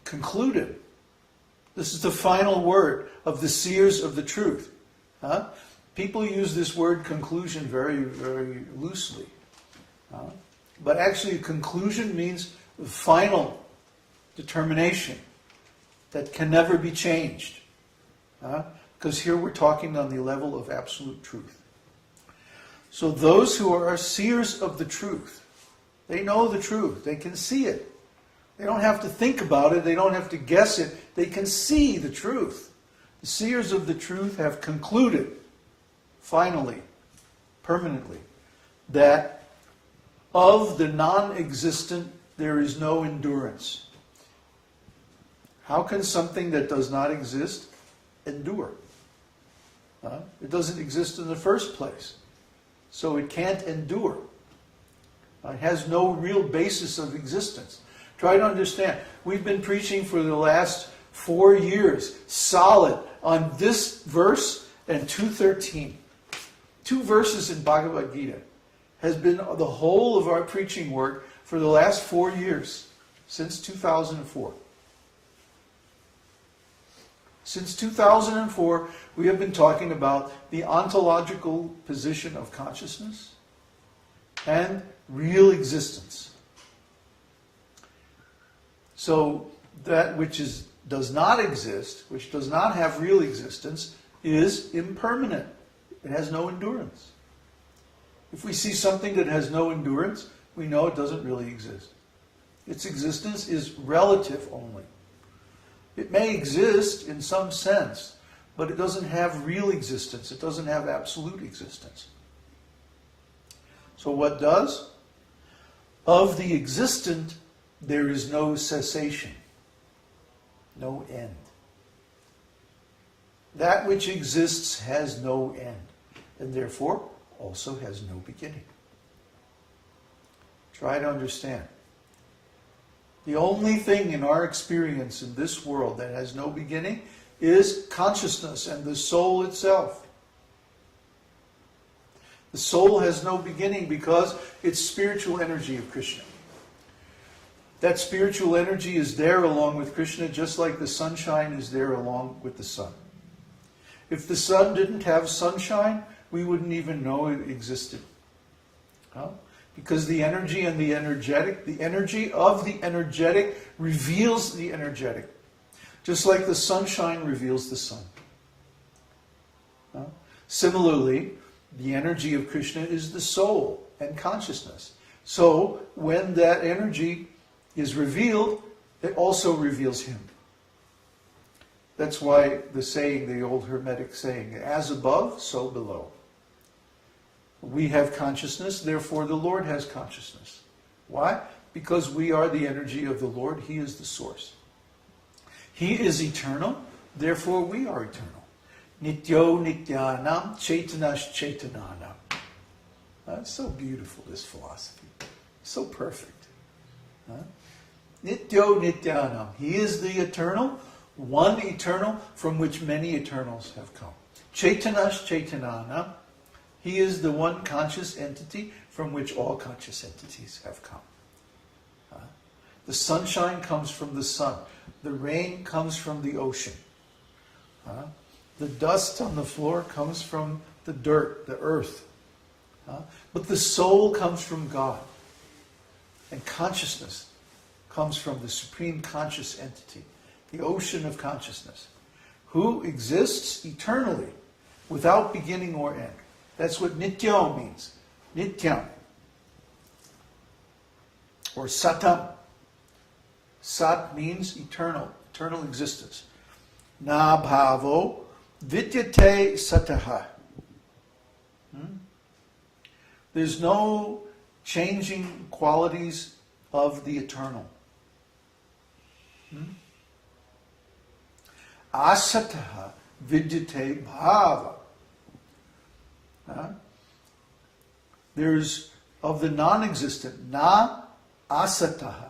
concluded. This is the final word of the seers of the truth. People use this word conclusion very, very loosely. But actually, conclusion means final determination that can never be changed. Because here we're talking on the level of absolute truth. So those who are seers of the truth, they know the truth. They can see it. They don't have to think about it. They don't have to guess it. They can see the truth. The seers of the truth have concluded, finally, permanently, that of the non-existent there is no endurance. How can something that does not exist endure? It doesn't exist in the first place, so it can't endure. It has no real basis of existence. Try to understand. We've been preaching for the last 4 years, solid, on this verse and 2:13. 2 verses in Bhagavad Gita has been the whole of our preaching work for the last 4 years, since 2004. Since 2004, we have been talking about the ontological position of consciousness and real existence. So that which does not exist, which does not have real existence, is impermanent. It has no endurance. If we see something that has no endurance, we know it doesn't really exist. Its existence is relative only. It may exist in some sense, but it doesn't have real existence. It doesn't have absolute existence. So what does? Of the existent, there is no cessation, no end. That which exists has no end, and therefore also has no beginning. Try to understand. The only thing in our experience in this world that has no beginning is consciousness and the soul itself. The soul has no beginning because it's spiritual energy of Krishna. That spiritual energy is there along with Krishna, just like the sunshine is there along with the sun. If the sun didn't have sunshine, we wouldn't even know it existed. Because the energy and the energy of the energetic reveals the energetic. Just like the sunshine reveals the sun. Similarly, the energy of Krishna is the soul and consciousness. So, when that energy is revealed, it also reveals him. That's why the saying, the old Hermetic saying, as above, so below. We have consciousness, therefore the Lord has consciousness. Why? Because we are the energy of the Lord. He is the source. He is eternal, therefore we are eternal. Nityo nityanam chaitanash chaitananam. That's so beautiful, this philosophy. So perfect. Nityo nityanam. He is the eternal, one eternal from which many eternals have come. Chaitanash chaitananam. He is the one conscious entity from which all conscious entities have come. The sunshine comes from the sun. The rain comes from the ocean. The dust on the floor comes from the dirt, the earth. But the soul comes from God. And consciousness comes from the supreme conscious entity, the ocean of consciousness, who exists eternally without beginning or end. That's what nityo means. Nityam. Or satam. Sat means eternal, eternal existence. Na bhavo vidyate sataha. There's no changing qualities of the eternal. Asataha vidyate bhava. There's of the non-existent, na asataha.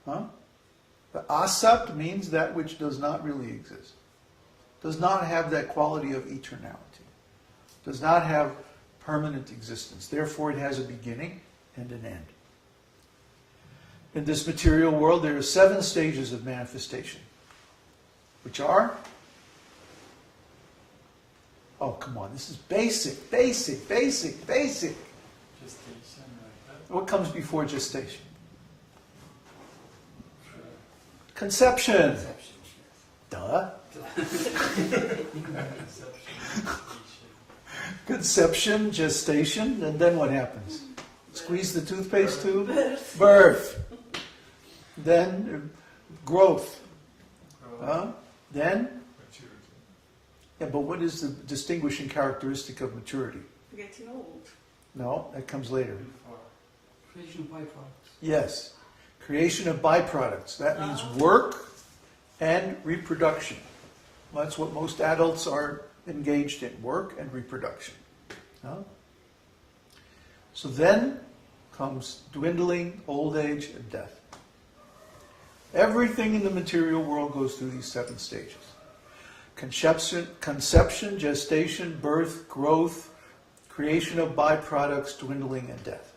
The asat means that which does not really exist. Does not have that quality of eternality. Does not have permanent existence. Therefore it has a beginning and an end. in this material world, there are 7 stages of manifestation, which are, oh, come on, this is basic. Gestation, right? What comes before gestation? Conception. Conception. Duh. Conception. Conception, gestation, and then what happens? Squeeze the toothpaste tube? Birth. Then growth. Then? Maturity. Yeah, but what is the distinguishing characteristic of maturity? Getting old. No, that comes later. Before. Creation of byproducts. Yes. Creation of byproducts. That means work and reproduction. Well, that's what most adults are engaged in, work and reproduction. Huh? So then comes dwindling, old age, and death. Everything in the material world goes through these 7 stages. Conception, gestation, birth, growth, creation of byproducts, dwindling, and death.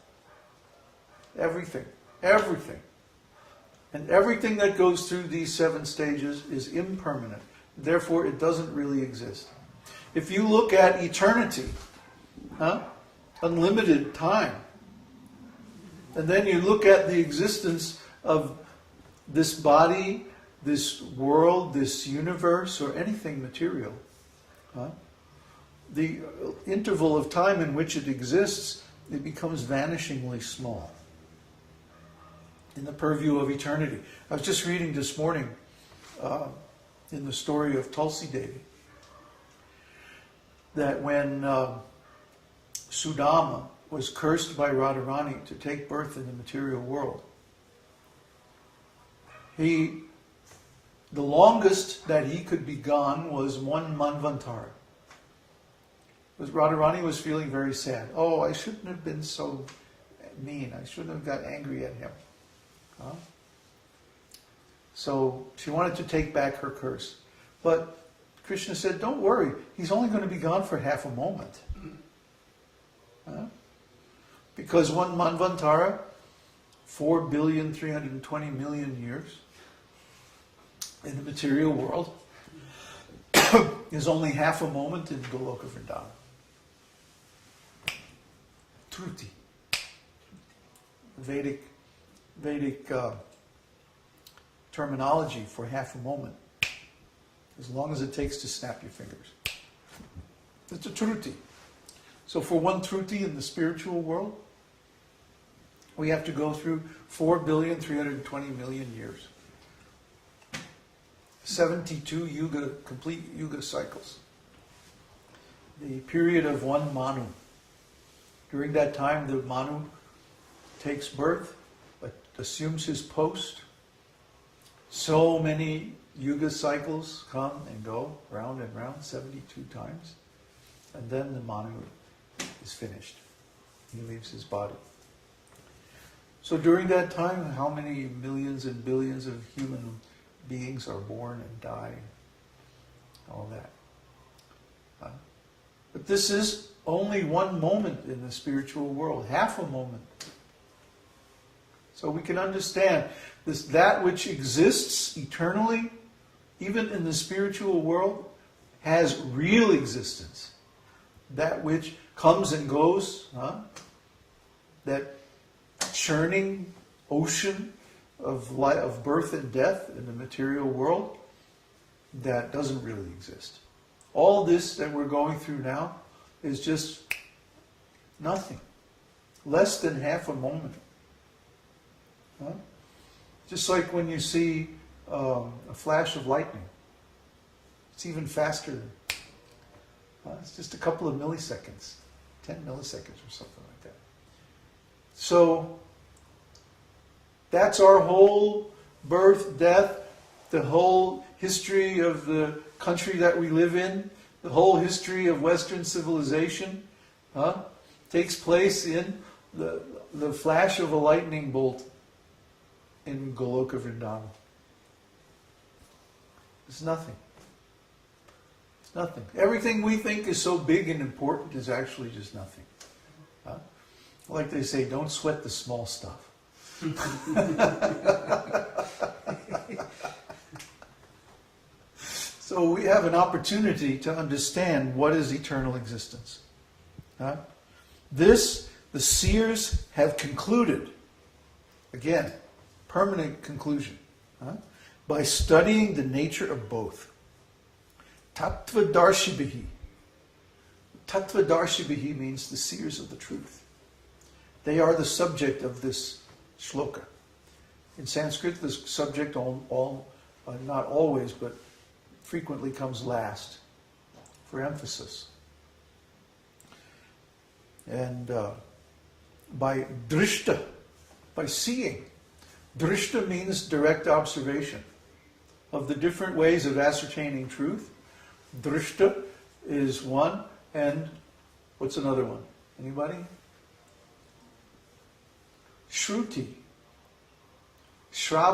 Everything. Everything. And everything that goes through these 7 stages is impermanent. Therefore, it doesn't really exist. If you look at eternity, unlimited time, and then you look at the existence of this body, this world, this universe, or anything material, the interval of time in which it exists, it becomes vanishingly small in the purview of eternity. I was just reading this morning in the story of Tulsi Devi that when Sudama was cursed by Radharani to take birth in the material world, the longest that he could be gone was 1 manvantara. Because Radharani was feeling very sad. Oh, I shouldn't have been so mean. I shouldn't have got angry at him. So she wanted to take back her curse. But Krishna said, don't worry. He's only going to be gone for half a moment. Because 1 manvantara, 4,320,000,000 years in the material world, is only half a moment in Goloka Vrindavan. Truti. Vedic terminology for half a moment. As long as it takes to snap your fingers. It's a truti. So for 1 truti in the spiritual world, we have to go through 4,320,000,000 years. 72 complete yuga cycles. The period of 1 Manu. During that time, the Manu takes birth, assumes his post. So many yuga cycles come and go, round and round, 72 times. And then the Manu is finished. He leaves his body. So during that time, how many millions and billions of human beings are born and die? All that. But this is only 1 moment in the spiritual world, half a moment. So we can understand that which exists eternally, even in the spiritual world, has real existence. That which comes and goes, that churning ocean of birth and death in the material world, that doesn't really exist. All this that we're going through now is just nothing. Less than half a moment. Just like when you see a flash of lightning. It's even faster than... it's just a couple of milliseconds. 10 milliseconds or something like that. So, that's our whole birth, death, the whole history of the country that we live in, the whole history of Western civilization, takes place in the flash of a lightning bolt in Goloka Vrindavan. It's nothing. It's nothing. Everything we think is so big and important is actually just nothing. Like they say, don't sweat the small stuff. So we have an opportunity to understand what is eternal existence. Huh? This, the seers have concluded, again, permanent conclusion, huh? By studying the nature of both. Tattvadarshibihi. Tattvadarshibihi means the seers of the truth. They are the subject of this shloka. In Sanskrit, this subject not always, but frequently comes last for emphasis. And by drishta, by seeing. Drishta means direct observation of the different ways of ascertaining truth. Drishta is one, and what's another one? Anybody? Shruti. Shrav